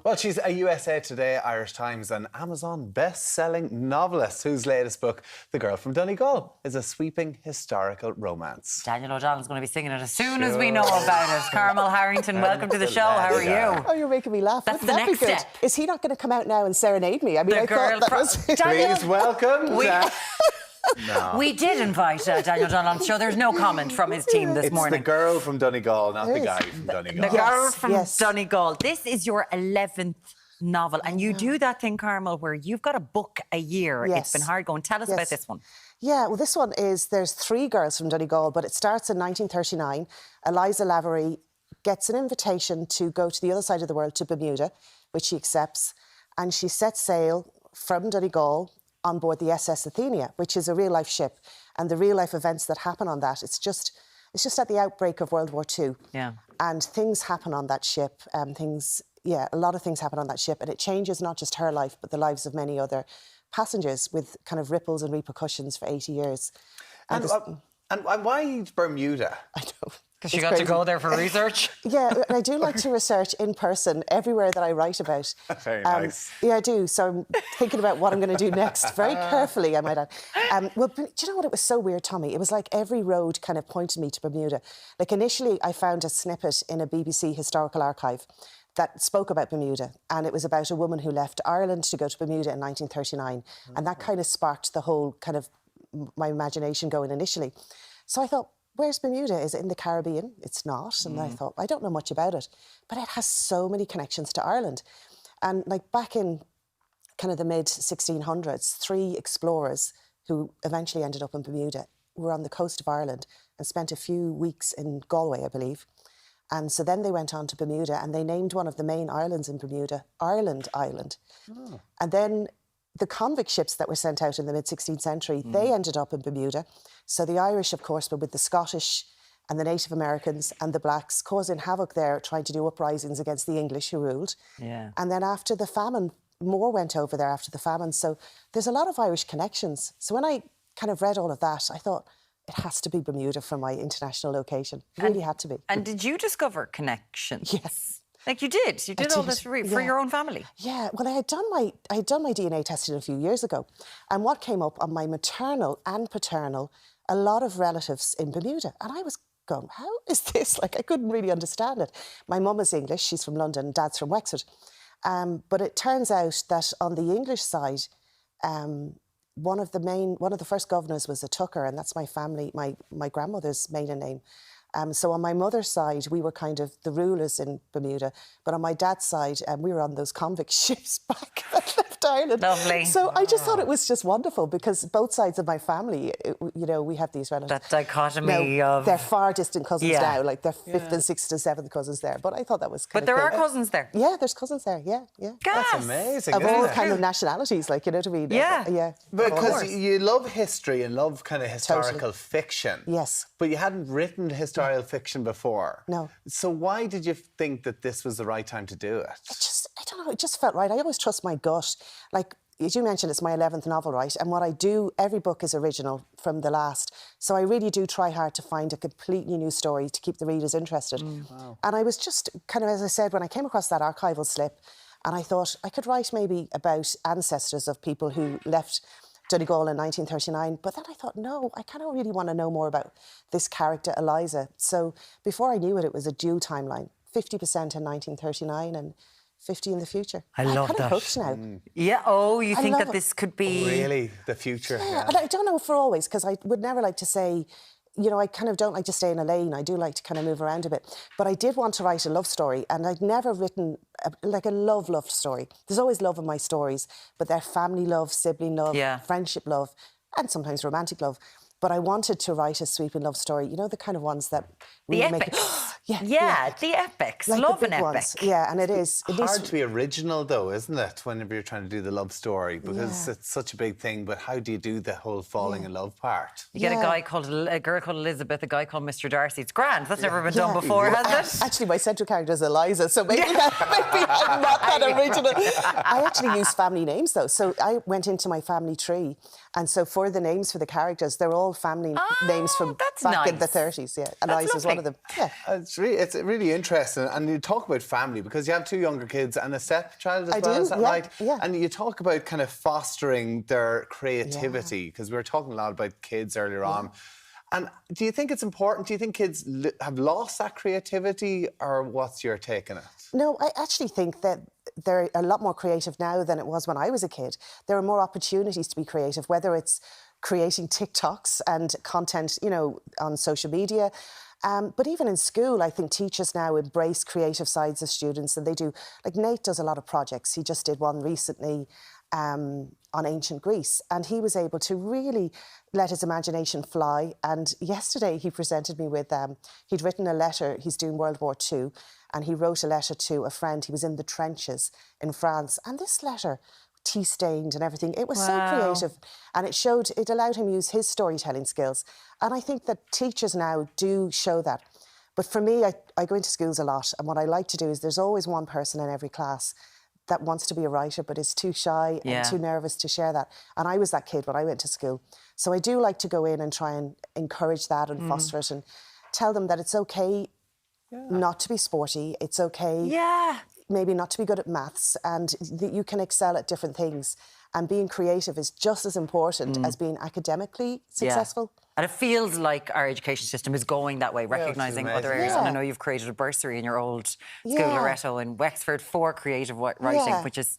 Well, she's a USA Today, Irish Times and Amazon best-selling novelist whose latest book, The Girl from Donegal, is a sweeping historical romance. Daniel O'Donnell's going to be singing it as soon as we know about it. Carmel Harrington, welcome to the show. How are you? Oh, you're making me laugh. That's Wouldn't the that be next good? step. Is he not going to come out now and serenade me? I mean, I thought that was... Please welcome... No. We did invite Daniel O'Donnell on the show. There's no comment from his team this morning. It's the girl from Donegal, not the guy from Donegal. The girl from Donegal. This is your 11th novel, and you do that thing, Carmel, where you've got a book a year. Yes. It's been hard going. Tell us about this one. Yeah, well, this one is, there's 3 girls from Donegal, but it starts in 1939. Eliza Lavery gets an invitation to go to the other side of the world, to Bermuda, which she accepts, and she sets sail from Donegal on board the SS Athenia, which is a real-life ship, and the real-life events that happen on that, it's just at the outbreak of World War II. Yeah. And things happen on that ship, a lot of things happen on that ship, and it changes not just her life, but the lives of many other passengers with kind of ripples and repercussions for 80 years. And why Bermuda? I know. Because you got to go there for research? Yeah, and I do like to research in person everywhere that I write about. Very nice. Yeah, I do. So I'm thinking about what I'm going to do next, very carefully, I might add. Well, do you know what? It was so weird, Tommy. It was like every road kind of pointed me to Bermuda. Like initially, I found a snippet in a BBC historical archive that spoke about Bermuda, and it was about a woman who left Ireland to go to Bermuda in 1939, and that kind of sparked the whole kind of my imagination going initially. So I thought, where's Bermuda? Is it in the Caribbean? It's not. And I thought, I don't know much about it, but it has so many connections to Ireland. And like back in kind of the mid-1600s, 3 explorers who eventually ended up in Bermuda were on the coast of Ireland and spent a few weeks in Galway, I believe. And so then they went on to Bermuda and they named one of the main islands in Bermuda Ireland Island. Oh. And then the convict ships that were sent out in the mid-16th century, they ended up in Bermuda. So the Irish, of course, were with the Scottish and the Native Americans and the blacks, causing havoc there, trying to do uprisings against the English who ruled. Yeah. And then after the famine, more went over there after the famine. So there's a lot of Irish connections. So when I kind of read all of that, I thought, it has to be Bermuda for my international location. It really had to be. And did you discover connections? Yes. Like you did? You did all this for your own family? Yeah, well, I had done my DNA testing a few years ago, and what came up on my maternal and paternal, a lot of relatives in Bermuda, and I was going, how is this? Like, I couldn't really understand it. My mum is English, she's from London, Dad's from Wexford, but it turns out that on the English side, one of the first governors was a Tucker, and that's my family, my grandmother's maiden name. So on my mother's side, we were kind of the rulers in Bermuda, but on my dad's side, we were on those convict ships back that left Ireland. Lovely. So I just thought it was just wonderful because both sides of my family, we have these relatives. That dichotomy of... They're far distant cousins now, like they're 5th and 6th and 7th cousins there, but I thought that was kind of But there are cousins there? Yeah, there's cousins there, yeah. That's amazing, of all kind of nationalities, like, you know what I mean? Yeah. Because you love history and love kind of historical fiction. Yes. But you hadn't written historical fiction before. No. So why did you think that this was the right time to do it? I don't know, it just felt right. I always trust my gut. Like, as you mentioned, it's my 11th novel, right? And what I do, every book is original from the last. So I really do try hard to find a completely new story to keep the readers interested. Wow. And I was just kind of, as I said, when I came across that archival slip, and I thought I could write maybe about ancestors of people who left Donegal in 1939, but then I thought, no, I kind of really want to know more about this character, Eliza. So before I knew it, it was a dual timeline, 50% in 1939 and 50 in the future. I love that. I'm kind of hooked now. Yeah, you think that this could be... Really, the future. Yeah, and I don't know for always, because I would never like to say, I kind of don't like to stay in a lane. I do like to kind of move around a bit. But I did want to write a love story, and I'd never written a love story. There's always love in my stories, but they're family love, sibling love, friendship love, and sometimes romantic love. But I wanted to write a sweeping love story, the kind of ones that... The epics. The epics. Like love the an epic. Ones. Yeah, and it is. It's hard to be original, though, isn't it, whenever you're trying to do the love story, because it's such a big thing, but how do you do the whole falling in love part? You get a girl called Elizabeth, a guy called Mr. Darcy. It's grand. That's never been done before, has it? Actually, my central character is Eliza, so maybe I'm not that original. I actually use family names, though. So I went into my family tree, and so for the names for the characters, they're all family names from that's back in the nice. 30s. Yeah, Eliza's one of them. Yeah. It's really interesting. And you talk about family because you have 2 younger kids and a stepchild as I well, do, is that yeah, right? yeah. And you talk about kind of fostering their creativity because we were talking a lot about kids earlier on. And do you think it's important? Do you think kids have lost that creativity, or what's your take on it? No, I actually think that they're a lot more creative now than it was when I was a kid. There are more opportunities to be creative, whether it's creating TikToks and content, you know, on social media. But even in school, I think teachers now embrace creative sides of students, and they do. Like Nate does a lot of projects. He just did one recently on ancient Greece, and he was able to really let his imagination fly. And yesterday he presented me with, he'd written a letter, he's doing World War II, and he wrote a letter to a friend. He was in the trenches in France, and this letter, tea-stained and everything, it was so creative, and it allowed him to use his storytelling skills. And I think that teachers now do show that. But for me, I go into schools a lot, and what I like to do is there's always one person in every class that wants to be a writer but is too shy and too nervous to share that. And I was that kid when I went to school. So I do like to go in and try and encourage that and foster it and tell them that it's okay not to be sporty. It's okay maybe not to be good at maths, and that you can excel at different things. And being creative is just as important as being academically successful. And it feels like our education system is going that way, recognising other areas. And I know you've created a bursary in your old school, Loretto, in Wexford, for creative writing,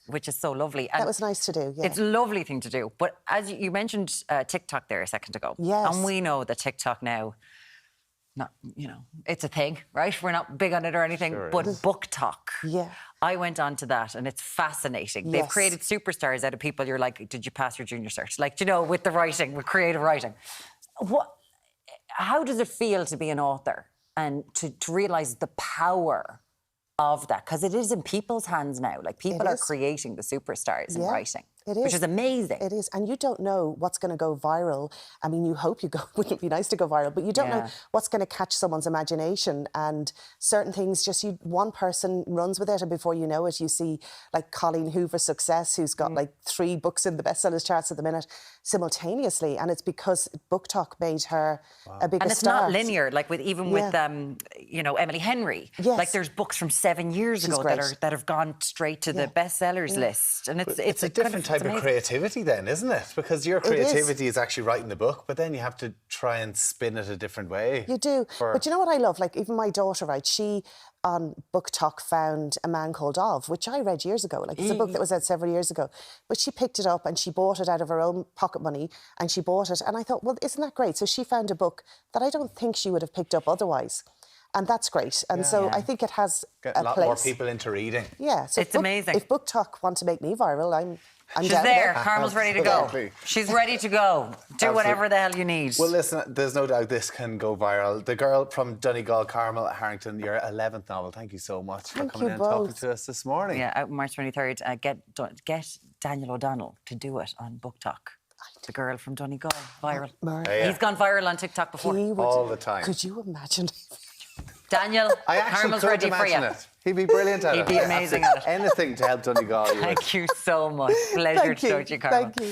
which is so lovely. And that was nice to do, it's a lovely thing to do. But as you mentioned TikTok there a second ago. Yes. And we know that TikTok now, it's a thing, right? We're not big on it or anything, but BookTok. Yeah. I went on to that, and it's fascinating. They've created superstars out of people. You're like, did you pass your junior cert? Like, with the writing, with creative writing. How does it feel to be an author and to realise the power of that? Because it is in people's hands now. Like, people are creating the superstars in writing. It is. Which is amazing. It is. And you don't know what's going to go viral. I mean, you hope wouldn't it be nice to go viral, but you don't know what's going to catch someone's imagination. And certain things, one person runs with it, and before you know it, you see like Colleen Hoover's success, who's got like 3 books in the bestsellers charts at the minute simultaneously. And it's because BookTok made her a bigger star. And it's not linear, like with Emily Henry. Yes. Like, there's books from 7 years ago that have gone straight to the bestsellers list. And it's a different type of creativity then, isn't it? Because your creativity is actually writing the book, but then you have to try and spin it a different way. You do. But you know what I love? Like, even my daughter, right, she on BookTok found A Man Called Of, which I read years ago. Like, it's a book that was out several years ago. But she picked it up and she bought it out of her own pocket money, and she bought it. And I thought, well, isn't that great? So she found a book that I don't think she would have picked up otherwise. And that's great. And so I think it has a lot more people into reading. Yeah. So it's amazing. If BookTok want to make me viral, I'm She's down there. Carmel's ready to go. Exactly. She's ready to go. Do whatever the hell you need. Well, listen, there's no doubt this can go viral. The Girl from Donegal, Carmel Harrington, your 11th novel. Thank you so much for coming in and talking to us this morning. Yeah, out March 23rd. Get Daniel O'Donnell to do it on BookTok. The Girl from Donegal. Viral. He's gone viral on TikTok before. All the time. Could you imagine? Daniel, I actually Carmel's could ready for you. it. He'd be brilliant at it. He'd be amazing at it. Anything to help Donegal. Thank you so much. Pleasure to talk to you, Carmel. Thank you.